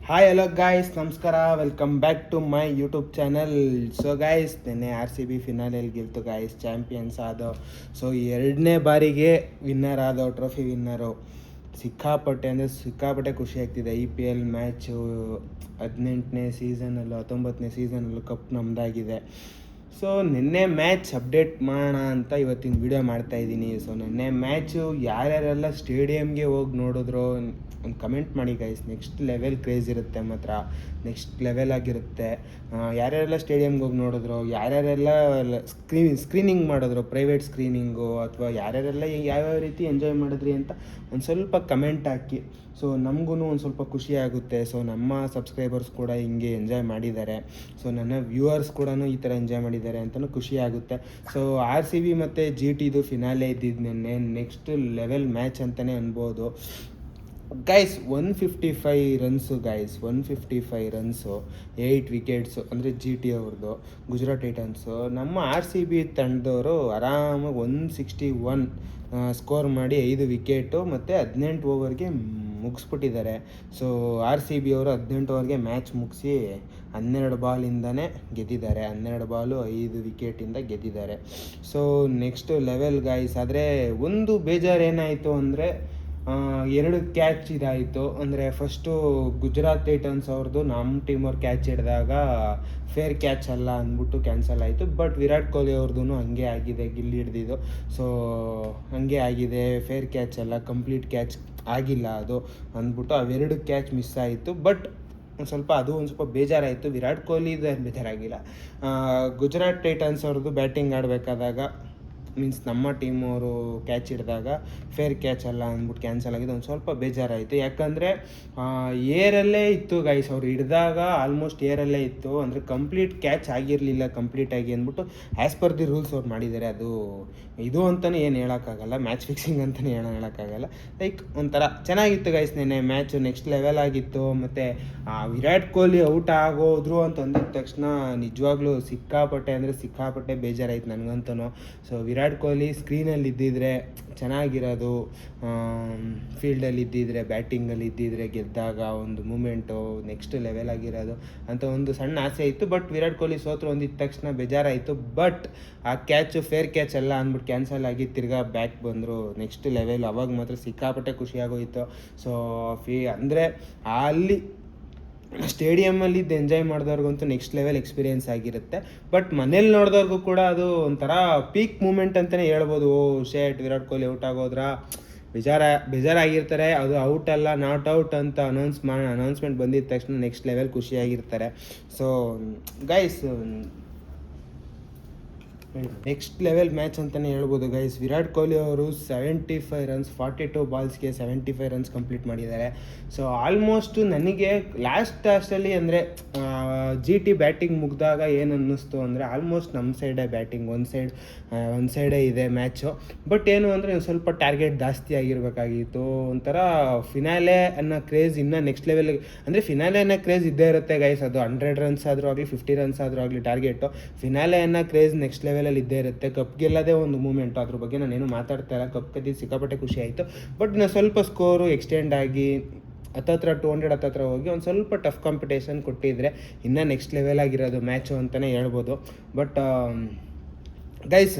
Hi hello guys, ನಮಸ್ಕಾರ. Welcome back to my YouTube channel. So guys, ನಿನ್ನೆ RCB ಫಿನಾಲೆಯಲ್ಲಿ ಗೆಲ್ತು ಗಾಯ್ಸ್, ಚಾಂಪಿಯನ್ಸ್ ಆದೋ. ಸೊ ಎರಡನೇ ಬಾರಿಗೆ ವಿನ್ನರ್ ಆದೋ, ಟ್ರೋಫಿ ವಿನ್ನರು. ಸಿಕ್ಕಾಪಟ್ಟೆ ಖುಷಿ ಆಗ್ತಿದೆ. IPL ಮ್ಯಾಚು 18ನೇ ಸೀಸನಲ್ಲೂ 19ನೇ ಸೀಸನಲ್ಲೂ ಕಪ್ ನಮ್ಮದಾಗಿದೆ. ಸೊ ನಿನ್ನೆ ಮ್ಯಾಚ್ ಅಪ್ಡೇಟ್ ಮಾಡೋಣ ಅಂತ ಇವತ್ತಿನ ವಿಡಿಯೋ ಮಾಡ್ತಾಯಿದ್ದೀನಿ. ಸೊ ನಿನ್ನೆ ಮ್ಯಾಚು ಯಾರ್ಯಾರೆಲ್ಲ ಸ್ಟೇಡಿಯಮ್ಗೆ ಹೋಗಿ ನೋಡಿದ್ರು ಒಂದು ಕಮೆಂಟ್ ಮಾಡಿ ಗೈಸ್. ನೆಕ್ಸ್ಟ್ ಲೆವೆಲ್ ಕ್ರೇಜ್ ಇರುತ್ತೆ, ಮಾತ್ರ ನೆಕ್ಸ್ಟ್ ಲೆವೆಲ್ ಆಗಿರುತ್ತೆ. ಯಾರ್ಯಾರೆಲ್ಲ ಸ್ಟೇಡಿಯಮ್ಗೆ ಹೋಗಿ ನೋಡಿದ್ರು, ಯಾರ್ಯಾರೆಲ್ಲ ಸ್ಕ್ರೀನಿಂಗ್ ಮಾಡಿದ್ರು, ಪ್ರೈವೇಟ್ ಸ್ಕ್ರೀನಿಂಗು, ಅಥವಾ ಯಾರ್ಯಾರೆಲ್ಲ ಯಾವ್ಯಾವ ರೀತಿ ಎಂಜಾಯ್ ಮಾಡಿದ್ರಿ ಅಂತ ಒಂದು ಸ್ವಲ್ಪ ಕಮೆಂಟ್ ಹಾಕಿ. ಸೊ ನಮಗೂ ಒಂದು ಸ್ವಲ್ಪ ಖುಷಿ ಆಗುತ್ತೆ. ಸೊ ನಮ್ಮ ಸಬ್ಸ್ಕ್ರೈಬರ್ಸ್ ಕೂಡ ಹಿಂಗೆ ಎಂಜಾಯ್ ಮಾಡಿದ್ದಾರೆ. ಸೊ ನನ್ನ ವ್ಯೂವರ್ಸ್ ಕೂಡ ಈ ಥರ ಎಂಜಾಯ್ ಮಾಡಿದ್ದಾರೆ ಅಂತಲೂ ಖುಷಿ ಆಗುತ್ತೆ. ಸೊ RCB ಮತ್ತು GTದು ಫಿನಾಲೆ ಇದ್ದಿದ್ದು ನಿನ್ನೆ ನೆಕ್ಸ್ಟ್ ಲೆವೆಲ್ ಮ್ಯಾಚ್ ಅಂತಲೇ ಅನ್ಬೋದು guys. 155 runs guys, 155 runs, 8 wickets, ಅಂದರೆ GT ಅವ್ರದ್ದು, ಗುಜರಾತ್ ಟೈಟನ್ಸು. ನಮ್ಮ RCB ತಂಡದವರು ಆರಾಮಾಗಿ 161 ಸ್ಕೋರ್ ಮಾಡಿ 5 ವಿಕೆಟು ಮತ್ತು 18 ಓವರ್ಗೆ ಮುಗಿಸ್ಬಿಟ್ಟಿದ್ದಾರೆ. ಸೊ RCB ಅವರು 18 ಓವರ್ಗೆ ಮ್ಯಾಚ್ ಮುಗಿಸಿ 12 ಬಾಲಿಂದನೇ ಗೆದ್ದಿದ್ದಾರೆ. 12 ಬಾಲು 5 ವಿಕೆಟಿಂದ ಗೆದ್ದಿದ್ದಾರೆ. So next level guys. ಆದರೆ ಒಂದು ಬೇಜಾರು ಏನಾಯಿತು ಅಂದರೆ 2 ಕ್ಯಾಚ್ ಇದಾಯಿತು. ಅಂದರೆ ಫಸ್ಟು ಗುಜರಾತ್ ಟೈಟನ್ಸ್ ಅವ್ರದ್ದು ನಮ್ಮ ಟೀಮವ್ರು ಕ್ಯಾಚ್ ಹಿಡಿದಾಗ ಫೇರ್ ಕ್ಯಾಚ್ ಅಲ್ಲ ಅಂದ್ಬಿಟ್ಟು ಕ್ಯಾನ್ಸಲ್ ಆಯಿತು. ಬಟ್ ವಿರಾಟ್ ಕೊಹ್ಲಿ ಅವ್ರದ್ದು ಹಂಗೆ ಆಗಿದೆ, ಗಿಲ್ಲಿ ಹಿಡ್ದಿದ್ದು. ಸೊ ಹಂಗೆ ಆಗಿದೆ, ಫೇರ್ ಕ್ಯಾಚ್ ಅಲ್ಲ, ಕಂಪ್ಲೀಟ್ ಕ್ಯಾಚ್ ಆಗಿಲ್ಲ ಅದು ಅಂದ್ಬಿಟ್ಟು ಅವೆರಡು ಕ್ಯಾಚ್ ಮಿಸ್ ಆಯಿತು. ಬಟ್ ಒಂದು ಸ್ವಲ್ಪ ಬೇಜಾರಾಯಿತು. ವಿರಾಟ್ ಕೊಹ್ಲಿದು ಬೇಜಾರಾಗಿಲ್ಲ. ಗುಜರಾತ್ ಟೈಟನ್ಸ್ ಅವ್ರದ್ದು ಬ್ಯಾಟಿಂಗ್ ಆಡಬೇಕಾದಾಗ ಮೀನ್ಸ್ ನಮ್ಮ ಟೀಮವರು ಕ್ಯಾಚ್ ಹಿಡಿದಾಗ ಫೇರ್ ಕ್ಯಾಚ್ ಅಲ್ಲ ಅಂದ್ಬಿಟ್ಟು ಕ್ಯಾನ್ಸಲ್ ಆಗಿದೆ. ಒಂದು ಸ್ವಲ್ಪ ಬೇಜಾರಾಯಿತು. ಯಾಕಂದರೆ ಏರಲ್ಲೇ ಇತ್ತು ಗೈಸ್, ಅವ್ರು ಹಿಡಿದಾಗ ಆಲ್ಮೋಸ್ಟ್ ಏರಲ್ಲೇ ಇತ್ತು. ಅಂದರೆ ಕಂಪ್ಲೀಟ್ ಕ್ಯಾಚ್ ಆಗಿರಲಿಲ್ಲ ಕಂಪ್ಲೀಟಾಗಿ ಅಂದ್ಬಿಟ್ಟು ಆ್ಯಸ್ ಪರ್ ದಿ ರೂಲ್ಸ್ ಅವ್ರು ಮಾಡಿದ್ದಾರೆ. ಅದು ಇದು ಅಂತಲೇ ಏನು ಹೇಳೋಕ್ಕಾಗಲ್ಲ, ಮ್ಯಾಚ್ ಫಿಕ್ಸಿಂಗ್ ಅಂತಲೇ ಹೇಳೋಕ್ಕಾಗಲ್ಲ. ಲೈಕ್ ಒಂಥರ ಚೆನ್ನಾಗಿತ್ತು ಗೈಸ್ ನಿನ್ನೆ ಮ್ಯಾಚು, ನೆಕ್ಸ್ಟ್ ಲೆವೆಲ್ ಆಗಿತ್ತು. ಮತ್ತು ವಿರಾಟ್ ಕೊಹ್ಲಿ ಔಟ್ ಆಗೋದ್ರು ಅಂತ ಅಂದಿದ ತಕ್ಷಣ ನಿಜವಾಗ್ಲೂ ಸಿಕ್ಕಾಪಟ್ಟೆ ಬೇಜಾರಾಯ್ತು ನನಗಂತೂ. ಸೊ ವಿರಾಟ್ ಕೊಹ್ಲಿ ಸ್ಕ್ರೀನಲ್ಲಿ ಇದ್ದಿದ್ರೆ ಚೆನ್ನಾಗಿರೋದು, ಫೀಲ್ಡಲ್ಲಿ ಇದ್ದಿದ್ರೆ, ಬ್ಯಾಟಿಂಗಲ್ಲಿ ಇದ್ದಿದ್ರೆ ಗೆದ್ದಾಗ ಒಂದು ಮೂಮೆಂಟು ನೆಕ್ಸ್ಟ್ ಲೆವೆಲ್ ಆಗಿರೋದು ಅಂತ ಒಂದು ಸಣ್ಣ ಆಸೆ ಇತ್ತು. ಬಟ್ ವಿರಾಟ್ ಕೊಹ್ಲಿ ಸೋತರು ಅಂದಿದ ತಕ್ಷಣ ಬೇಜಾರಾಯಿತು. ಬಟ್ ಆ ಕ್ಯಾಚು ಫೇರ್ ಕ್ಯಾಚ್ ಅಲ್ಲ ಅಂದ್ಬಿಟ್ಟು ಕ್ಯಾನ್ಸಲ್ ಆಗಿ ತಿರ್ಗಾ ಬ್ಯಾಕ್ ಬಂದರು ನೆಕ್ಸ್ಟ್ ಲೆವೆಲ್. ಅವಾಗ ಮಾತ್ರ ಸಿಕ್ಕಾಪಟ್ಟೆ ಖುಷಿಯಾಗೋಯಿತು. ಸೊ ಅಂದರೆ ಅಲ್ಲಿ ಸ್ಟೇಡಿಯಮಲ್ಲಿ ಇದ್ದು ಎಂಜಾಯ್ ಮಾಡಿದವ್ರಿಗಂತೂ ನೆಕ್ಸ್ಟ್ ಲೆವೆಲ್ ಎಕ್ಸ್ಪೀರಿಯೆನ್ಸ್ ಆಗಿರುತ್ತೆ. ಬಟ್ ಮನೇಲಿ ನೋಡಿದವ್ರಿಗೂ ಕೂಡ ಅದು ಒಂಥರ ಪೀಕ್ ಮೂಮೆಂಟ್ ಅಂತಲೇ ಹೇಳ್ಬೋದು. ಶೇಟ್ ವಿರಾಟ್ ಕೊಹ್ಲಿ ಔಟ್ ಆಗೋದ್ರ ಬೇಜಾರಾಗಿರ್ತಾರೆ. ಅದು ಔಟ್ ಅಲ್ಲ, ನಾಟ್ ಔಟ್ ಅಂತ ಅನೌನ್ಸ್ಮೆಂಟ್ ಬಂದಿದ್ದ ತಕ್ಷಣ ನೆಕ್ಸ್ಟ್ ಲೆವೆಲ್ ಖುಷಿಯಾಗಿರ್ತಾರೆ. So guys, next level match ಅಂತಲೇ ಹೇಳ್ಬೋದು ಗೈಸ್. ವಿರಾಟ್ ಕೊಹ್ಲಿ ಅವರು 75 ರನ್ಸ್, 42 ಬಾಲ್ಸ್ಗೆ 75 ರನ್ಸ್ ಕಂಪ್ಲೀಟ್ ಮಾಡಿದ್ದಾರೆ. ಸೊ ಆಲ್ಮೋಸ್ಟ್ ನನಗೆ ಲಾಸ್ಟಲ್ಲಿ ಅಂದರೆ GT ಬ್ಯಾಟಿಂಗ್ ಮುಗಿದಾಗ ಏನು ಅನ್ನಿಸ್ತು ಅಂದರೆ ಆಲ್ಮೋಸ್ಟ್ ನಮ್ಮ ಸೈಡೇ ಬ್ಯಾಟಿಂಗ್, ಒಂದು ಸೈಡೇ ಇದೆ ಮ್ಯಾಚು. ಬಟ್ ಏನು ಅಂದರೆ ಸ್ವಲ್ಪ ಟಾರ್ಗೆಟ್ ಜಾಸ್ತಿ ಆಗಿರಬೇಕಾಗಿತ್ತು. ಒಂಥರ ಫಿನಾಲೆ ಅನ್ನೋ ಕ್ರೇಜ್ ಇನ್ನೂ ನೆಕ್ಸ್ಟ್ ಲೆವೆಲ್ಗೆ, ಅಂದರೆ ಫಿನಾಲೆ ಅನ್ನೋ ಕ್ರೇಜ್ ಇದ್ದೇ ಇರುತ್ತೆ ಗೈಸ್. ಅದು 100 ರನ್ಸ್ ಆದರೂ ಆಗಲಿ, 50 ರನ್ಸ್ ಆದರೂ ಆಗಲಿ ಟಾರ್ಗೆಟು. ಫಿನಾಲೆ ಅನ್ನೋ ಕ್ರೇಜ್ ನೆಕ್ಸ್ಟ್ ಲೆವೆಲಲ್ಲಿ ಇದ್ದೇ ಇರುತ್ತೆ. ಕಪ್ ಗೆಲ್ಲೋದೇ ಒಂದು ಮೂಮೆಂಟು. ಅದ್ರ ಬಗ್ಗೆ ನಾನೇನು ಮಾತಾಡ್ತಾ ಇಲ್ಲ. ಕಪ್ ಗೆದ್ದಿದ್ದು ಸಿಕ್ಕಾಪಟ್ಟೆ ಖುಷಿ ಆಯಿತು. ಬಟ್ ಇನ್ನು ಸ್ವಲ್ಪ ಸ್ಕೋರು ಎಕ್ಸ್ಟೆಂಡ್ ಆಗಿ 200 ಹತ್ತತ್ರ ಹೋಗಿ ಒಂದು ಸ್ವಲ್ಪ ಟಫ್ ಕಾಂಪಿಟೇಷನ್ ಕೊಟ್ಟಿದ್ರೆ ಇನ್ನೂ ನೆಕ್ಸ್ಟ್ ಲೆವೆಲ್ ಆಗಿರೋದು ಮ್ಯಾಚು ಅಂತಲೇ ಹೇಳ್ಬೋದು. ಬಟ್ ಗೈಸ್,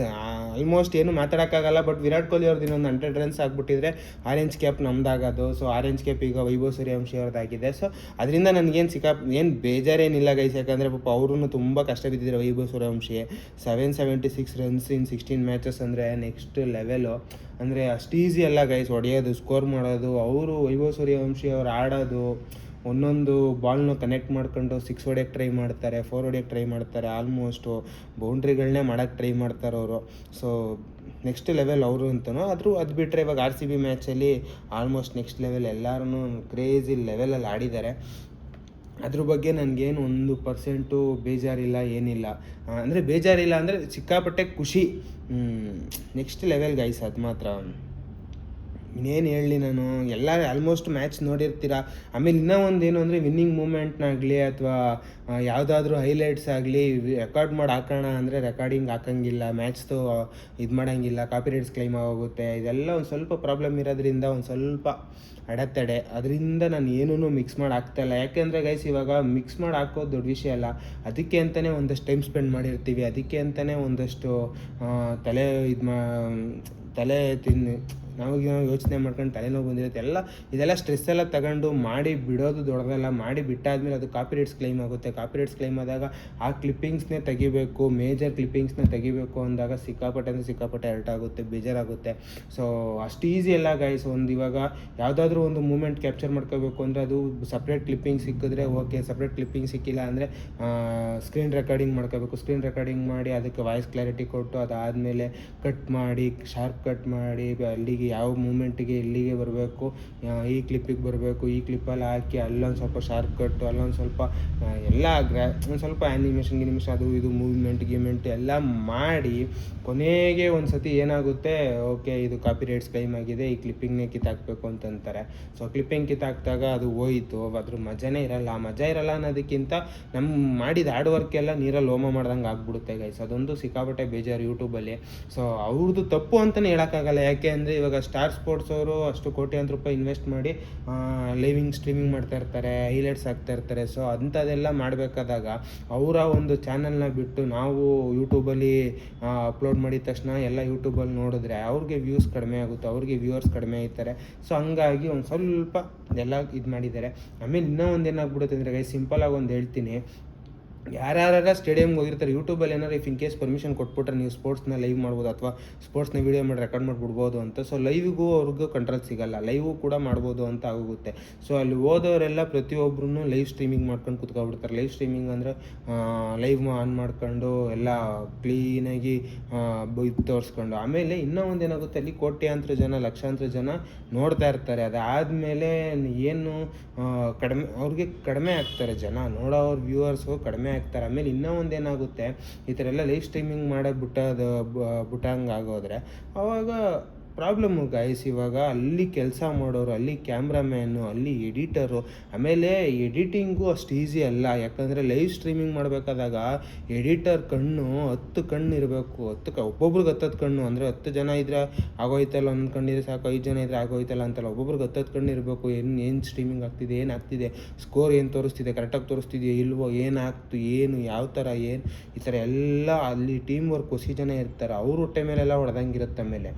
ಆಲ್ಮೋಸ್ಟ್ ಏನು ಮಾತಾಡೋಕ್ಕಾಗಲ್ಲ. ಬಟ್ ವಿರಾಟ್ ಕೊಹ್ಲಿ ಅವ್ರದ್ದು ಇನ್ನೊಂದು 100 ರನ್ಸ್ ಆಗಿಬಿಟ್ಟಿದ್ರೆ ಆರೆಂಜ್ ಕ್ಯಾಪ್ ನಮ್ದಾಗೋದು. ಸೊ ಆರೆಂಜ್ ಕ್ಯಾಪ್ ಈಗ ವೈಭವ್ ಸೂರ್ಯವಂಶಿ ಅವ್ರದ್ದಾಗಿದೆ. ಸೊ ಅದರಿಂದ ನನಗೇನು ಬೇಜಾರೇನಿಲ್ಲ ಗೈಸ್. ಯಾಕಂದರೆ ಪಾಪ ಅವರು ತುಂಬ ಕಷ್ಟ ಬಿದ್ದಿದ್ದಾರೆ. ವೈಭವ್ ಸೂರ್ಯವಂಶಿ 776 ರನ್ಸ್ ಇನ್ 16 ಮ್ಯಾಚಸ್ ಅಂದರೆ ನೆಕ್ಸ್ಟ್ ಲೆವೆಲು. ಅಂದರೆ ಅಷ್ಟು ಈಸಿ ಅಲ್ಲ ಗೈಸ್ ಹೊಡೆಯೋದು, ಸ್ಕೋರ್ ಮಾಡೋದು. ಅವರು ವೈಭವ್ ಸೂರ್ಯವಂಶಿ ಅವ್ರು ಆಡೋದು, ಒಂದೊಂದು ಬಾಲ್ನ ಕನೆಕ್ಟ್ ಮಾಡ್ಕೊಂಡು 6 ಹೊಡೆಯೋಕ್ಕೆ ಟ್ರೈ ಮಾಡ್ತಾರೆ, 4 ಹೊಡೆಯೋಕ್ಕೆ ಟ್ರೈ ಮಾಡ್ತಾರೆ, ಆಲ್ಮೋಸ್ಟು ಬೌಂಡ್ರಿಗಳನ್ನೇ ಮಾಡೋಕ್ಕೆ ಟ್ರೈ ಮಾಡ್ತಾರೆ ಅವರು. ಸೊ ನೆಕ್ಸ್ಟ್ ಲೆವೆಲ್ ಅವರು ಅಂತನೂ. ಅದು ಬಿಟ್ಟರೆ ಇವಾಗ RCB ಮ್ಯಾಚಲ್ಲಿ ಆಲ್ಮೋಸ್ಟ್ ನೆಕ್ಸ್ಟ್ ಲೆವೆಲ್ ಎಲ್ಲರೂ ಕ್ರೇಜಿ ಲೆವೆಲಲ್ಲಿ ಆಡಿದ್ದಾರೆ. ಅದ್ರ ಬಗ್ಗೆ ನನಗೇನು 1% ಬೇಜಾರಿಲ್ಲ, ಏನಿಲ್ಲ. ಅಂದರೆ ಬೇಜಾರಿಲ್ಲ ಅಂದರೆ ಸಿಕ್ಕಾಪಟ್ಟೆ ಖುಷಿ. ನೆಕ್ಸ್ಟ್ ಲೆವೆಲ್ ಗೈಸ್, ಅದು ಮಾತ್ರ ಇನ್ನೇನು ಹೇಳಲಿ ನಾನು, ಎಲ್ಲ ಆಲ್ಮೋಸ್ಟ್ ಮ್ಯಾಚ್ ನೋಡಿರ್ತೀರ. ಆಮೇಲೆ ಇನ್ನೂ ಒಂದೇನು ಅಂದರೆ ವಿನ್ನಿಂಗ್ ಮೂಮೆಂಟ್ನಾಗಲಿ ಅಥವಾ ಯಾವುದಾದ್ರೂ ಹೈಲೈಟ್ಸ್ ಆಗಲಿ ರೆಕಾರ್ಡ್ ಮಾಡಿ ಹಾಕೋಣ ಅಂದರೆ ರೆಕಾರ್ಡಿಂಗ್ ಹಾಕೋಂಗಿಲ್ಲ, ಮ್ಯಾಚ್ದು ಇದು ಮಾಡೋಂಗಿಲ್ಲ, ಕಾಪಿರೈಟ್ಸ್ ಕ್ಲೈಮ್ ಆಗೋಗುತ್ತೆ. ಇದೆಲ್ಲ ಒಂದು ಸ್ವಲ್ಪ ಪ್ರಾಬ್ಲಮ್ ಇರೋದ್ರಿಂದ ಒಂದು ಸ್ವಲ್ಪ ಅಡೆತಡೆ. ಅದರಿಂದ ನಾನು ಏನೂ ಮಿಕ್ಸ್ ಮಾಡಿ ಹಾಕ್ತಾಯಿಲ್ಲ. ಯಾಕೆಂದರೆ ಗೈಸ್ ಇವಾಗ ಮಿಕ್ಸ್ ಮಾಡಿ ಹಾಕೋದು ದೊಡ್ಡ ವಿಷಯ ಅಲ್ಲ, ಅದಕ್ಕೆ ಅಂತಲೇ ಒಂದಷ್ಟು ಟೈಮ್ ಸ್ಪೆಂಡ್ ಮಾಡಿರ್ತೀವಿ, ಅದಕ್ಕೆ ಅಂತಲೇ ಒಂದಷ್ಟು ತಲೆ ನಾವು ಯೋಚನೆ ಮಾಡ್ಕೊಂಡು ತಲೆನೋವು ಬಂದಿರುತ್ತೆ. ಇದೆಲ್ಲ ಸ್ಟ್ರೆಸ್ ಎಲ್ಲ ತಗೊಂಡು ಮಾಡಿ ಬಿಡೋದು ದೊಡ್ಡದಲ್ಲ. ಮಾಡಿ ಬಿಟ್ಟಾದ್ಮೇಲೆ ಅದು ಕಾಪಿರೈಟ್ಸ್ ಕ್ಲೈಮ್ ಆಗುತ್ತೆ. ಕಾಪಿರೈಟ್ಸ್ ಕ್ಲೈಮ್ ಆದಾಗ ಆ ಕ್ಲಿಪ್ಪಿಂಗ್ಸ್ನೇ ತೆಗಿಬೇಕು, ಮೇಜರ್ ಕ್ಲಿಪ್ಪಿಂಗ್ಸ್ನ ತೆಗಿಬೇಕು ಅಂದಾಗ ಸಿಕ್ಕಾಪಟ್ಟೆ ಹರ್ಟ್ ಆಗುತ್ತೆ, ಬೇಜಾರಾಗುತ್ತೆ. ಸೊ ಅಷ್ಟು ಈಸಿ ಅಲ್ಲ ಗೈಸ್. ಇವಾಗ ಯಾವುದಾದ್ರೂ ಒಂದು ಮೂಮೆಂಟ್ ಕ್ಯಾಪ್ಚರ್ ಮಾಡ್ಕೋಬೇಕು ಅಂದರೆ ಅದು ಸಪ್ರೇಟ್ ಕ್ಲಿಪ್ಪಿಂಗ್ ಸಿಕ್ಕಿದ್ರೆ ಓಕೆ, ಸಪ್ರೇಟ್ ಕ್ಲಿಪ್ಪಿಂಗ್ ಸಿಕ್ಕಿಲ್ಲ ಅಂದರೆ ಸ್ಕ್ರೀನ್ ರೆಕಾರ್ಡಿಂಗ್ ಮಾಡ್ಕೋಬೇಕು. ಸ್ಕ್ರೀನ್ ರೆಕಾರ್ಡಿಂಗ್ ಮಾಡಿ ಅದಕ್ಕೆ ವಾಯ್ಸ್ ಕ್ಲಾರಿಟಿ ಕೊಟ್ಟು ಅದಾದಮೇಲೆ ಕಟ್ ಮಾಡಿ, ಶಾರ್ಪ್ ಕಟ್ ಮಾಡಿ, ಅಲ್ಲಿಗೆ ಯಾವ ಮೂಮೆಂಟಿಗೆ ಎಲ್ಲಿಗೆ ಬರಬೇಕು, ಈ ಕ್ಲಿಪ್ಪಿಗೆ ಬರಬೇಕು, ಈ ಕ್ಲಿಪ್ಪಲ್ಲಿ ಹಾಕಿ ಅಲ್ಲೊಂದು ಸ್ವಲ್ಪ ಶಾರ್ಪ್ ಕಟ್ಟು, ಅಲ್ಲೊಂದು ಸ್ವಲ್ಪ ಎಲ್ಲ ಒಂದು ಸ್ವಲ್ಪ ಆ್ಯನಿಮೇಷನ್ ಅದು ಇದು ಮೂವ್ಮೆಂಟ್ ಎಲ್ಲ ಮಾಡಿ ಕೊನೆಗೆ ಒಂದು ಸತಿ ಏನಾಗುತ್ತೆ, ಓಕೆ ಇದು ಕಾಪಿರೈಟ್ಸ್ ಕ್ಲೈಮ್ ಆಗಿದೆ, ಈ ಕ್ಲಿಪ್ಪಿಂಗ್ನೇ ಕಿತ್ತಾಕಬೇಕು ಅಂತಂತಾರೆ. ಸೊ ಕ್ಲಿಪ್ಪಿಂಗ್ ಕಿತ್ತಾಕಿದಾಗ ಅದು ಹೋಯಿತು, ಅದ್ರ ಮಜಾನೇ ಇರಲ್ಲ. ಮಜಾ ಇರಲ್ಲ ಅನ್ನೋದಕ್ಕಿಂತ ನಮ್ಮ ಮಾಡಿದ ಹಾರ್ಡ್ ವರ್ಕ್ ಎಲ್ಲ ನೀರಲ್ಲಿ ಹೋಮ ಮಾಡ್ದಂಗೆ ಆಗ್ಬಿಡುತ್ತೆ ಗೈಸ್. ಅದೊಂದು ಸಿಕ್ಕಾಪಟ್ಟೆ ಬೇಜಾರು ಯೂಟ್ಯೂಬಲ್ಲಿ. ಸೊ ಅವ್ರದ್ದು ತಪ್ಪು ಅಂತಲೇ ಹೇಳೋಕ್ಕಾಗಲ್ಲ. ಯಾಕೆ ಅಂದರೆ ಇವಾಗ ಸ್ಟಾರ್ ಸ್ಪೋರ್ಟ್ಸ್ ಅವರು ಅಷ್ಟು ಕೋಟ್ಯಾಂತರ ರೂಪಾಯಿ ಇನ್ವೆಸ್ಟ್ ಮಾಡಿ ಲೈವಿಂಗ್ ಸ್ಟ್ರೀಮಿಂಗ್ ಮಾಡ್ತಾ ಇರ್ತಾರೆ, ಹೈಲೈಟ್ಸ್ ಆಗ್ತಾ ಇರ್ತಾರೆ. ಸೊ ಅಂಥದ್ದೆಲ್ಲ ಮಾಡಬೇಕಾದಾಗ ಅವರ ಒಂದು ಚಾನಲ್ನ ಬಿಟ್ಟು ನಾವು ಯೂಟ್ಯೂಬಲ್ಲಿ ಅಪ್ಲೋಡ್ ಮಾಡಿದ ತಕ್ಷಣ ಎಲ್ಲ ಯೂಟ್ಯೂಬಲ್ಲಿ ನೋಡಿದ್ರೆ ಅವ್ರಿಗೆ ವ್ಯೂಸ್ ಕಡಿಮೆ ಆಗುತ್ತೆ, ಅವ್ರಿಗೆ ವ್ಯೂವರ್ಸ್ ಕಡಿಮೆ ಆಯ್ತಾರೆ. ಸೊ ಹಂಗಾಗಿ ಒಂದು ಸ್ವಲ್ಪ ಎಲ್ಲ ಇದು ಮಾಡಿದ್ದಾರೆ. ಆಮೇಲೆ ಇನ್ನೂ ಒಂದು ಏನಾಗ್ಬಿಡುತ್ತೆ ಅಂದರೆ ಸಿಂಪಲಾಗಿ ಒಂದು ಹೇಳ್ತೀನಿ, ಯಾರ್ಯಾರ ಸ್ಟೇಡಿಯಮ್ಗೆ ಹೋಗಿರ್ತಾರೆ, ಯೂಟ್ಯೂಬಲ್ಲಿ ಏನಾರು ಇನ್ ಕೇಸ್ ಪರ್ಮಿಷನ್ ಕೊಟ್ಬಿಟ್ರೆ ನೀವು ಸ್ಪೋರ್ಟ್ಸ್ನ ಲೈವ್ ಮಾಡ್ಬೋದು ಅಥವಾ ಸ್ಪೋರ್ಟ್ಸ್ನ ವೀಡಿಯೋ ಮಾಡಿ ರೆಕಾರ್ಡ್ ಮಾಡಿಬಿಡ್ಬೋದು ಅಂತ. ಸೊ ಲೈವಿಗೂ ಅವ್ರಿಗೂ ಕಂಟ್ರೋಲ್ ಸಿಗೋಲ್ಲ, ಲೈವು ಕೂಡ ಮಾಡ್ಬೋದು ಅಂತ ಆಗೋಗುತ್ತೆ. ಸೊ ಅಲ್ಲಿ ಹೋದವರೆಲ್ಲ ಪ್ರತಿಯೊಬ್ಬರೂ ಲೈವ್ ಸ್ಟ್ರೀಮಿಂಗ್ ಮಾಡ್ಕೊಂಡು ಕುತ್ಕೊಬಿಡ್ತಾರೆ. ಲೈವ್ ಸ್ಟ್ರೀಮಿಂಗ್ ಅಂದರೆ ಲೈವ್ ಆನ್ ಮಾಡ್ಕೊಂಡು ಎಲ್ಲ ಕ್ಲೀನಾಗಿ ಇದು ತೋರಿಸ್ಕೊಂಡು, ಆಮೇಲೆ ಇನ್ನೂ ಒಂದು ಏನಾಗುತ್ತೆ, ಅಲ್ಲಿ ಕೋಟ್ಯಾಂತರ ಜನ, ಲಕ್ಷಾಂತರ ಜನ ನೋಡ್ತಾ ಇರ್ತಾರೆ. ಅದಾದಮೇಲೆ ಏನು ಅವ್ರಿಗೆ ಕಡಿಮೆ ಆಗ್ತಾರೆ ಜನ, ನೋಡೋವ್ರ ವ್ಯೂವರ್ಸು ಕಡಿಮೆ ಆಗ್ತಾರೆ. ಆಮೇಲೆ ಇನ್ನೂ ಒಂದು ಏನಾಗುತ್ತೆ, ಈ ಥರ ಎಲ್ಲ ಲೈವ್ ಸ್ಟ್ರೀಮಿಂಗ್ ಬಿಟ್ಟಂಗೆ ಆಗೋದ್ರೆ ಆವಾಗ ಪ್ರಾಬ್ಲಮ್ಮು ಗೈಸ್. ಇವಾಗ ಅಲ್ಲಿ ಕೆಲಸ ಮಾಡೋರು, ಅಲ್ಲಿ ಕ್ಯಾಮ್ರಾಮ್ಯಾನು, ಅಲ್ಲಿ ಎಡಿಟರು, ಆಮೇಲೆ ಎಡಿಟಿಂಗು ಅಷ್ಟು ಈಸಿ ಅಲ್ಲ. ಯಾಕಂದರೆ ಲೈವ್ ಸ್ಟ್ರೀಮಿಂಗ್ ಮಾಡಬೇಕಾದಾಗ ಎಡಿಟರ್ ಕಣ್ಣು 10 ಕಣ್ಣು ಇರಬೇಕು. ಒಬ್ಬೊಬ್ರಿಗೆ 10 ಕಣ್ಣು ಅಂದರೆ 10 ಜನ ಇದ್ರೆ ಆಗೋಯ್ತಲ್ಲ, ಒಂದು ಕಣ್ಣಿದ್ರೆ ಸಾಕು, 5 ಜನ ಇದ್ರೆ ಆಗೋಯ್ತಲ್ಲ ಅಂತಲ್ಲ, ಒಬ್ಬೊಬ್ರಿಗೆ 10 ಕಣ್ಣು ಇರಬೇಕು. ಏನು ಸ್ಟ್ರೀಮಿಂಗ್ ಆಗ್ತಿದೆ, ಏನಾಗ್ತಿದೆ, ಸ್ಕೋರ್ ಏನು ತೋರಿಸ್ತಿದೆ, ಕರೆಕ್ಟಾಗಿ ತೋರಿಸ್ತಿದೆಯೋ ಇಲ್ವೋ, ಏನು ಯಾವ ಥರ ಈ ಥರ ಎಲ್ಲ ಅಲ್ಲಿ ಟೀಮ್ ವರ್ಕ್ ಹೊಸಿ ಜನ ಇರ್ತಾರೆ, ಅವ್ರ ಹೊಟ್ಟೆ ಮೇಲೆಲ್ಲ ಹೊಡೆದಂಗಿರುತ್ತೆ.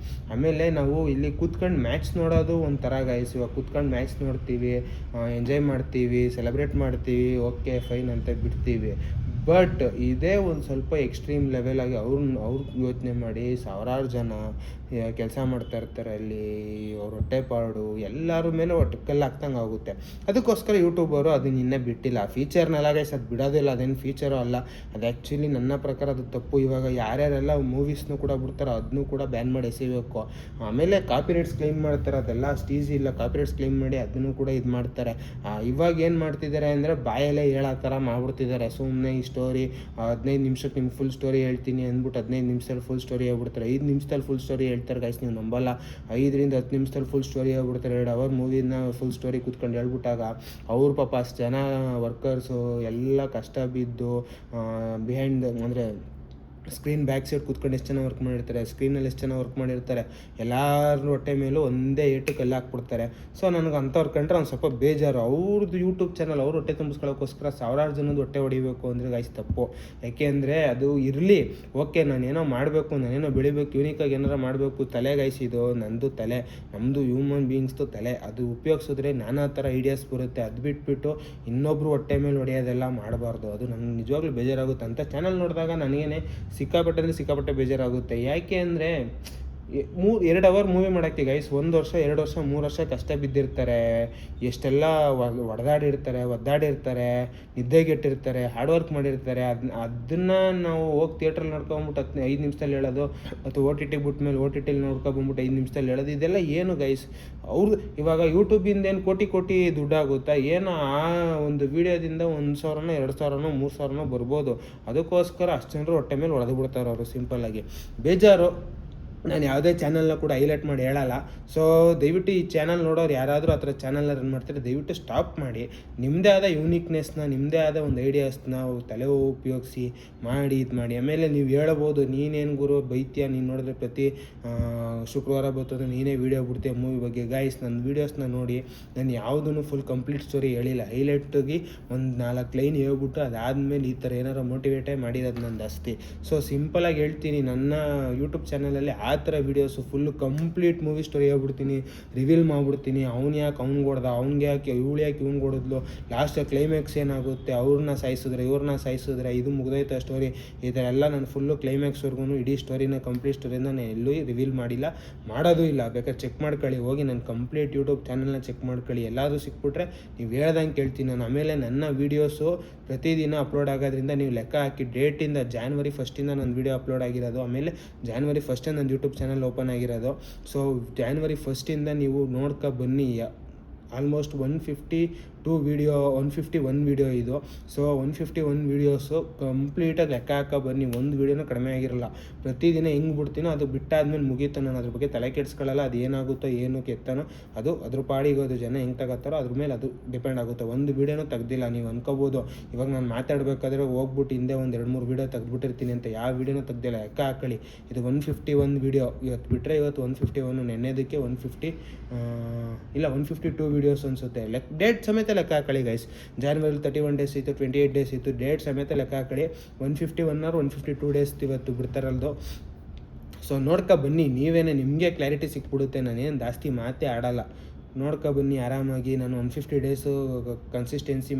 ಆಮೇಲೆ ನಾವು ಇಲ್ಲಿ ಕೂತ್ಕೊಂಡು ಮ್ಯಾಚ್ ನೋಡೋದು ಒಂಥರ ಗೈಸ್. ಇವಾಗ ಕೂತ್ಕೊಂಡು ಮ್ಯಾಚ್ ನೋಡ್ತೀವಿ, ಎಂಜಾಯ್ ಮಾಡ್ತೀವಿ, ಸೆಲೆಬ್ರೇಟ್ ಮಾಡ್ತೀವಿ, ಓಕೆ ಫೈನ್ ಅಂತ ಬಿಡ್ತೀವಿ. ಬಟ್ ಇದೇ ಒಂದು ಸ್ವಲ್ಪ ಎಕ್ಸ್ಟ್ರೀಮ್ ಲೆವೆಲಾಗಿ ಅವ್ರು ಯೋಚನೆ ಮಾಡಿ, ಸಾವಿರಾರು ಜನ ಕೆಲಸ ಮಾಡ್ತಾ ಇರ್ತಾರೆ ಅಲ್ಲಿ, ಅವ್ರ ಹೊಟ್ಟೆಪಾಡು ಎಲ್ಲರ ಮೇಲೆ ಒಟ್ಟಕ್ಕೆಲ್ಲ ಹಾಕ್ದಂಗೆ ಆಗುತ್ತೆ. ಅದಕ್ಕೋಸ್ಕರ ಯೂಟ್ಯೂಬರು ಅದನ್ನ ಇನ್ನೂ ಬಿಟ್ಟಿಲ್ಲ. ಫೀಚರ್ನೆಲ್ಲ ಗೈಸ್ ಅದು ಬಿಡೋದಿಲ್ಲ, ಅದೇನು ಫೀಚರು ಅಲ್ಲ, ಅದು ಆ್ಯಕ್ಚುಲಿ ನನ್ನ ಪ್ರಕಾರ ಅದು ತಪ್ಪು. ಇವಾಗ ಯಾರ್ಯಾರೆಲ್ಲ ಮೂವೀಸ್ನೂ ಕೂಡ ಬಿಡ್ತಾರೋ ಅದನ್ನೂ ಕೂಡ ಬ್ಯಾನ್ ಮಾಡಿ ಎಸಿಬೇಕು. ಆಮೇಲೆ ಕಾಪಿರೈಟ್ಸ್ ಕ್ಲೈಮ್ ಮಾಡ್ತಾರೆ, ಅದೆಲ್ಲ ಅಷ್ಟು ಈಸಿ ಇಲ್ಲ. ಕಾಪಿರೈಟ್ಸ್ ಕ್ಲೈಮ್ ಮಾಡಿ ಅದನ್ನು ಕೂಡ ಇದು ಮಾಡ್ತಾರೆ. ಇವಾಗ ಏನು ಮಾಡ್ತಿದ್ದಾರೆ ಅಂದರೆ ಬಾಯಲ್ಲೇ ಹೇಳೋ ಥರ ಮಾಡ್ಬಿಡ್ತಿದ್ದಾರೆ. ಸುಮ್ಮನೆ ಈ ಸ್ಟೋರಿ 15 ನಿಮಿಷಕ್ಕೆ ನಿಮ್ಗೆ ಫುಲ್ ಸ್ಟೋರಿ ಹೇಳ್ತೀನಿ ಅಂದ್ಬಿಟ್ಟು 15 ನಿಮಿಷದಲ್ಲಿ ಫುಲ್ ಸ್ಟೋರಿ ಹೇಳ್ಬಿಡ್ತಾರೆ. 5 ನಿಮಿಷದಲ್ಲಿ ಫುಲ್ ಸ್ಟೋರಿ ಹೇಳ್ತಾರೆ ಗೈಸ್, ನೀವು ನಂಬಲ್ಲ. 5 ರಿಂದ 10 ನಿಮಿಷದಲ್ಲಿ ಫುಲ್ ಸ್ಟೋರಿ ಹೇಳ್ಬಿಡ್ತಾರೆ. 2 ಅವರ್ ಮೂವಿನ ಫುಲ್ ಸ್ಟೋರಿ ಕೂತ್ಕೊಂಡು ಹೇಳ್ಬಿಟ್ಟಾಗ ಅವ್ರ ಪಾಪ ಅಷ್ಟು ಜನ ವರ್ಕರ್ಸು ಎಲ್ಲ ಕಷ್ಟ ಬಿದ್ದು ಬಿಹೈಂಡ್ ಅಂದರೆ ಸ್ಕ್ರೀನ್ ಬ್ಯಾಕ್ ಸೈಡ್ ಕೂತ್ಕೊಂಡು ಎಷ್ಟು ಜನ ವರ್ಕ್ ಮಾಡಿರ್ತಾರೆ, ಸ್ಕ್ರೀನಲ್ಲಿ ಎಷ್ಟು ಜನ ವರ್ಕ್ ಮಾಡಿರ್ತಾರೆ, ಎಲ್ಲರ ಹೊಟ್ಟೆ ಮೇಲೂ ಒಂದೇ ಏಟಕ್ಕೆ ಎಲ್ಲ ಹಾಕ್ಬಿಡ್ತಾರೆ. ಸೊ ನನಗೆ ಅಂಥವ್ರು ಕಂಡ್ರೆ ಒಂದು ಸ್ವಲ್ಪ ಬೇಜಾರು. ಅವ್ರದ್ದು ಯೂಟ್ಯೂಬ್ ಚಾನಲ್ ಅವ್ರು ಹೊಟ್ಟೆ ತುಂಬಿಸ್ಕೊಳ್ಳೋಕ್ಕೋಸ್ಕರ ಸಾವಿರಾರು ಜನದ ಹೊಟ್ಟೆ ಹೊಡಿಬೇಕು ಅಂದರೆ ಗೈಸ್ ತಪ್ಪು. ಯಾಕೆ ಅಂದರೆ ಅದು ಇರಲಿ, ಓಕೆ ನಾನೇನೋ ಮಾಡಬೇಕು, ನಾನೇನೋ ಬೆಳಿಬೇಕು, ಯೂನಿಕಾಗಿ ಏನಾರು ಮಾಡಬೇಕು, ತಲೆ ಗೈಸ್ ಇದು ನಂದು ತಲೆ, ನಮ್ಮದು ಹ್ಯೂಮನ್ ಬೀಯಿಂಗ್ಸ್ದು ತಲೆ, ಅದು ಉಪಯೋಗಿಸಿದ್ರೆ ನಾನಾ ಥರ ಐಡಿಯಾಸ್ ಬರುತ್ತೆ. ಅದು ಬಿಟ್ಬಿಟ್ಟು ಇನ್ನೊಬ್ರು ಹೊಟ್ಟೆ ಮೇಲೆ ಹೊಡೆಯೋದೆಲ್ಲ ಮಾಡಬಾರ್ದು. ಅದು ನನಗೆ ನಿಜವಾಗ್ಲೂ ಬೇಜಾರಾಗುತ್ತೆ. ಅಂತ ಚಾನಲ್ ನೋಡಿದಾಗ ನನಗೇನೆ ಸಿಕ್ಕಾಪಟ್ಟೆ ಬೇಜಾರಾಗುತ್ತೆ. ಯಾಕೆ ಅಂದರೆ 2 ಅವರ್ ಮೂವಿ ಮಾಡೋಕ್ಕೆ ಗೈಸ್ 1 ವರ್ಷ 2 ವರ್ಷ 3 ವರ್ಷ ಕಷ್ಟ ಬಿದ್ದಿರ್ತಾರೆ, ಎಷ್ಟೆಲ್ಲ ಒದ್ದಾಡಿರ್ತಾರೆ, ನಿದ್ದೆಗೆಟ್ಟಿರ್ತಾರೆ, ಹಾರ್ಡ್ ವರ್ಕ್ ಮಾಡಿರ್ತಾರೆ. ಅದನ್ನು ನಾವು ಹೋಗಿ ಥಿಯೇಟ್ರಲ್ಲಿ ನೋಡ್ಕೊಂಬಿಟ್ಟು 5 ನಿಮಿಷದಲ್ಲಿ ಹೇಳೋದು, ಅಥವಾ OTT ಬಿಟ್ಮೇಲೆ OTTಲಿ ನೋಡ್ಕೊಬಂದ್ಬಿಟ್ಟು 5 ನಿಮಿಷದಲ್ಲಿ ಹೇಳೋದು, ಇದೆಲ್ಲ ಏನು ಗೈಸ್? ಅವ್ರದ್ದು ಇವಾಗ ಯೂಟ್ಯೂಬಿಂದ ಏನು ಕೋಟಿ ದುಡ್ಡಾಗುತ್ತಾ ಏನು? ಆ ಒಂದು ವೀಡಿಯೋದಿಂದ 1,000ನೋ 2,000ನೋ 3,000ನೋ ಬರ್ಬೋದು. ಅದಕ್ಕೋಸ್ಕರ ಅಷ್ಟು ಜನರು ಹೊಟ್ಟೆ ಮೇಲೆ ಹೊಡೆದು ಬಿಡ್ತಾರೆ ಅವರು ಸಿಂಪಲ್ಲಾಗಿ. ಬೇಜಾರು. ನಾನು ಯಾವುದೇ ಚಾನಲ್ನ ಕೂಡ ಹೈಲೈಟ್ ಮಾಡಿ ಹೇಳಲ್ಲ. ಸೊ ದಯವಿಟ್ಟು ಈ ಚಾನಲ್ ನೋಡೋರು ಯಾರಾದರೂ ಆ ಥರ ಚಾನಲ್ನ ರನ್ ಮಾಡ್ತಾರೆ, ದಯವಿಟ್ಟು ಸ್ಟಾಪ್ ಮಾಡಿ. ನಿಮ್ಮದೇ ಆದ ಯೂನಿಕ್ನೆಸ್ನ, ನಿಮ್ಮದೇ ಆದ ಒಂದು ಐಡಿಯಾಸ್ನ ತಲೆ ಉಪಯೋಗಿಸಿ ಮಾಡಿ ಇದು ಮಾಡಿ. ಆಮೇಲೆ ನೀವು ಹೇಳ್ಬೋದು, ನೀನೇನು ಗುರು ಬೈತೀಯ, ನೀನು ನೋಡಿದ್ರೆ ಪ್ರತಿ ಶುಕ್ರವಾರ ಬರ್ತದೆ ನೀನೇ ವೀಡಿಯೋ ಬಿಡ್ತೀಯ ಮೂವಿ ಬಗ್ಗೆ. ಗಾಯ್ಸ್, ನನ್ನ ವೀಡಿಯೋಸ್ನ ನೋಡಿ, ನಾನು ಯಾವುದೂ ಫುಲ್ ಕಂಪ್ಲೀಟ್ ಸ್ಟೋರಿ ಹೇಳಿಲ್ಲ, ಹೈಲೈಟಾಗಿ ಒಂದು 4 ಲೈನ್ ಹೇಳ್ಬಿಟ್ಟು ಅದಾದಮೇಲೆ ಈ ಥರ ಏನಾರು ಮೋಟಿವೇಟೇ ಮಾಡಿರೋದು ನನ್ನ ಜಾಸ್ತಿ. ಸೊ ಸಿಂಪಲಾಗಿ ಹೇಳ್ತೀನಿ, ನನ್ನ ಯೂಟ್ಯೂಬ್ ಚಾನಲಲ್ಲಿ ಆ ಥರ videos full complete movie story ಹೇಳ್ಬಿಡ್ತೀನಿ, ರಿವೀಲ್ ಮಾಡಿಬಿಡ್ತೀನಿ. ಅವ್ನು ಯಾಕೆ ಅವ್ನಿಗೆ ಹೊಡೆದ, ಅವ್ನಿಗೆ ಯಾಕೆ ಇವಳು ಯಾಕೆ ಇವ್ನಿಗೆ ಹೊಡೆದ್ಲು, ಲಾಸ್ಟ್ ಕ್ಲೈಮ್ಯಾಕ್ಸ್ ಏನಾಗುತ್ತೆ, ಇವ್ರನ್ನ ಸಾಯಿಸಿದ್ರೆ ಇದು ಮುಗ್ದೋಯ್ತು ಸ್ಟೋರಿ. ಈ ಥರ ಎಲ್ಲ ನಾನು ಫುಲ್ಲು ಕ್ಲೈಮ್ಯಾಕ್ಸ್ವರೆಗೂ ಇಡೀ ಸ್ಟೋರಿನ ಕಂಪ್ಲೀಟ್ ಸ್ಟೋರಿನ ನಾನು ಎಲ್ಲೂ ರಿವೀಲ್ ಮಾಡಿಲ್ಲ, ಮಾಡೋದು ಇಲ್ಲ. ಬೇಕಾದ್ರೆ ಚೆಕ್ ಮಾಡ್ಕೊಳ್ಳಿ, ಹೋಗಿ ನಾನು ಕಂಪ್ಲೀಟ್ ಯೂಟ್ಯೂಬ್ ಚಾನಲ್ನ ಚೆಕ್ ಮಾಡ್ಕೊಳ್ಳಿ. ಎಲ್ಲಾದರೂ ಸಿಕ್ಬಿಟ್ರೆ ನೀವು ಹೇಳ್ದಂಗೆ ಕೇಳ್ತೀನಿ ನಾನು. ಆಮೇಲೆ ನನ್ನ ವೀಡಿಯೋಸು ಪ್ರತಿದಿನ ಅಪ್ಲೋಡ್ ಆಗೋದ್ರಿಂದ ನೀವು ಲೆಕ್ಕ ಹಾಕಿ ಡೇಟಿಂದ January 1st ನನ್ನ ವೀಡಿಯೋ ಅಪ್ಲೋಡ್ ಆಗಿರೋದು. ಆಮೇಲೆ January 1st ನನ್ನ ಯೂಟ್ಯೂಬ್ ಚಾನಲ್ ಓಪನ್ ಆಗಿರೋದು. ಸೊ January 1st ನೀವು ನೋಡ್ಕೊ ಬನ್ನಿ. ಆಲ್ಮೋಸ್ಟ್ 151 ವೀಡಿಯೋ ಇದು. ಸೊ 151 ವೀಡಿಯೋಸು ಕಂಪ್ಲೀಟಾಗಿ ಲೆಕ್ಕ ಹಾಕೋ ಬನ್ನಿ, ಒಂದು ವೀಡಿಯೋನೂ ಕಡಿಮೆ ಆಗಿರಲ್ಲ. ಪ್ರತಿದಿನ ಹೆಂಗೆ ಬಿಡ್ತೀನೋ ಅದು ಬಿಟ್ಟಾದ್ಮೇಲೆ ಮುಗೀತು, ನಾನು ಅದ್ರ ಬಗ್ಗೆ ತಲೆ ಕೆಡಿಸ್ಕೊಳ್ಳಲ್ಲ. ಅದು ಏನಾಗುತ್ತೋ ಏನು ಕೆತ್ತನೋ ಅದು ಅದ್ರ ಪಾಡಿಗೋದು, ಜನ ಹೆಂಗೆ ತಗೋತಾರೋ ಅದ್ರ ಮೇಲೆ ಅದು ಡಿಪೆಂಡ್ ಆಗುತ್ತೆ. ಒಂದು ವೀಡಿಯೋನೂ ತೆಗ್ದಿಲ್ಲ. ನೀವು ಅನ್ಕೋಬೋದು ಇವಾಗ ನಾನು ಮಾತಾಡಬೇಕಾದ್ರೆ ಹೋಗ್ಬಿಟ್ಟು ಹಿಂದೆ ಒಂದು 2-3 ವೀಡಿಯೋ ತೆಗೆದ್ಬಿಟ್ಟಿರ್ತೀನಿ ಅಂತ. ಯಾವ ವೀಡಿಯೋನೂ ತೆಗ್ದಿಲ್ಲ, ಲೆಕ್ಕ ಹಾಕೊಳ್ಳಿ. ಇದು 151 ವೀಡಿಯೋ. ಇವತ್ತು ಬಿಟ್ಟರೆ ಇವತ್ತು 151, ನೆನ್ನೆದಕ್ಕೆ 152 ವೀಡಿಯೋಸ್ ಅನಿಸುತ್ತೆ. ಡೇಟ್ ಸಮೇತ ಲೆಕ್ಕ ಹಾಕೊಳ್ಳಿ ಗೈಸ್. January 31 ಡೇಸ್ ಇತ್ತು, 28 ಡೇಸ್ ಇತ್ತು, ಡೇಟ್ ಸಮೇತ ಲೆಕ್ಕ ಹಾಕೊಳ್ಳಿ. 151 or 152 ಡೇಸ್ ಇವತ್ತು ಬಿಡ್ತಾರಲ್ದು. ಸೊ ನೋಡ್ಕೊ ಬನ್ನಿ, ನಿಮಗೆ ಕ್ಲಾರಿಟಿ ಸಿಕ್ಬಿಡುತ್ತೆ. ನಾನೇನು ಜಾಸ್ತಿ ಮಾತೇ ಆಡಲ್ಲ, ನೋಡ್ಕೊ ಬನ್ನಿ ಆರಾಮಾಗಿ. ನಾನು 150 ಡೇಸು ಕನ್ಸಿಸ್ಟೆನ್ಸಿ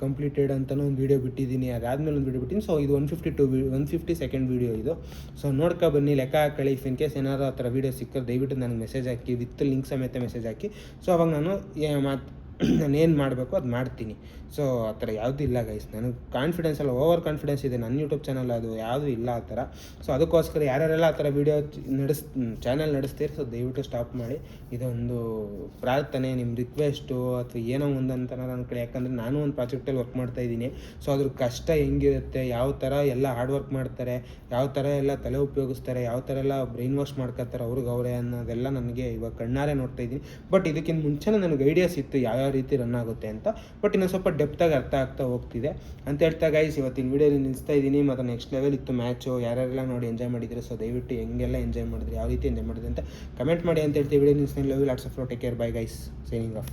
ಕಂಪ್ಲೀಟೆಡ್ ಅಂತಲೂ ಒಂದು ವೀಡಿಯೋ ಬಿಟ್ಟಿದ್ದೀನಿ, ಅದಾದಮೇಲೆ ಒಂದು ವೀಡಿಯೋ ಬಿಟ್ಟಿದ್ದೀನಿ. ಸೊ ಇದು 152nd ವೀಡಿಯೋ ಇದು. ಸೊ ನೋಡ್ಕೊ ಬನ್ನಿ, ಲೆಕ್ಕ ಹಾಕೊಳ್ಳಿ. ಇಫ್ ಇನ್ ಕೇಸ್ ಏನಾದ್ರು ಆ ಥರ ವೀಡಿಯೋ ಸಿಕ್ಕಿದ್ರೆ ದಯವಿಟ್ಟು ನನಗೆ ಮೆಸೇಜ್ ಹಾಕಿ, ವಿತ್ ಲಿಂಕ್ ಸಮೇತ ಮೆಸೇಜ್ ಹಾಕಿ. ಸೊ ಅವಾಗ ನಾನು ನಾನೇನು ಮಾಡಬೇಕು ಅದು ಮಾಡ್ತೀನಿ. ಸೊ ಆ ಥರ ಯಾವುದೂ ಇಲ್ಲ ಗೈಸ್. ನನಗೆ ಕಾನ್ಫಿಡೆನ್ಸ್ ಅಲ್ಲ, ಓವರ್ ಕಾನ್ಫಿಡೆನ್ಸ್ ಇದೆ ನನ್ನ ಯೂಟ್ಯೂಬ್ ಚಾನಲ್, ಅದು ಯಾವುದೂ ಇಲ್ಲ ಆ ಥರ. ಸೊ ಅದಕ್ಕೋಸ್ಕರ ಯಾರ್ಯಾರೆಲ್ಲ ಆ ಥರ ವೀಡಿಯೋ ಚಾನಲ್ ನಡೆಸ್ತೀರಿ, ಸೊ ದಯವಿಟ್ಟು ಸ್ಟಾಪ್ ಮಾಡಿ. ಇದೊಂದು ಪ್ರಾರ್ಥನೆ, ನಿಮ್ಮ ರಿಕ್ವೆಸ್ಟು ಅಥವಾ ಏನೋ ಒಂದು ಅಂತ ನನ್ನ ಕಡೆ. ಯಾಕಂದರೆ ನಾನು ಒಂದು ಪ್ರಾಜೆಕ್ಟಲ್ಲಿ ವರ್ಕ್ ಮಾಡ್ತಾಯಿದ್ದೀನಿ. ಸೊ ಅದ್ರ ಕಷ್ಟ ಹೆಂಗಿರುತ್ತೆ, ಯಾವ ಥರ ಎಲ್ಲ ಹಾರ್ಡ್ ವರ್ಕ್ ಮಾಡ್ತಾರೆ, ಯಾವ ಥರ ಎಲ್ಲ ತಲೆ ಉಪಯೋಗಿಸ್ತಾರೆ, ಯಾವ ಥರ ಎಲ್ಲ ಬ್ರೈನ್ ವಾಶ್ ಮಾಡ್ಕೊತಾರೆ ಅವ್ರಿಗೆ ಅನ್ನೋದೆಲ್ಲ ನನಗೆ ಇವಾಗ ಕಣ್ಣಾರೆ ನೋಡ್ತಾಯಿದ್ದೀನಿ. ಬಟ್ ಇದಕ್ಕಿಂತ ಮುಂಚೆನೇ ನನಗೆ ಐಡಿಯಾಸ್ ಇತ್ತು ಯಾವ ರೀತಿ ರನ್ ಆಗುತ್ತೆ ಅಂತ. ಬಟ್ ಇನ್ನೊಂದು ಸ್ವಲ್ಪ ಡೆಪ್ತಾಗಿ ಅರ್ಥ ಆಗ್ತಾ ಹೋಗ್ತಿದೆ ಅಂತ ಹೇಳ್ತಾ ಗೈಸ್, ಇವತ್ತಿನ ವೀಡಿಯೋಲಿ ನಿಲ್ಲಿಸ್ತಾ ಇದ್ದೀನಿ. ಮತ್ತು ನೆಕ್ಸ್ಟ್ ಲೆವೆಲ್ ಇತ್ತು ಮ್ಯಾಚು, ಯಾರೆಲ್ಲ ನೋಡಿ ಎಂಜಾಯ್ ಮಾಡಿದರೆ. ಸೊ ದಯವಿಟ್ಟು ಹೆಂಗೆಲ್ಲ ಎಂಜಾಯ್ ಮಾಡಿದ್ರಿ, ಯಾವ ರೀತಿ ಎಂಜಾಯ್ ಮಾಡಿದ್ರಿ ಅಂತ ಕಮೆಂಟ್ ಮಾಡಿ ಅಂತ ಹೇಳ್ತೀವಿ. ವಿಡಿಯೋ ನಿಲ್ಲಿಸ್ತಾ level. Lots of love, take care, bye guys, signing of.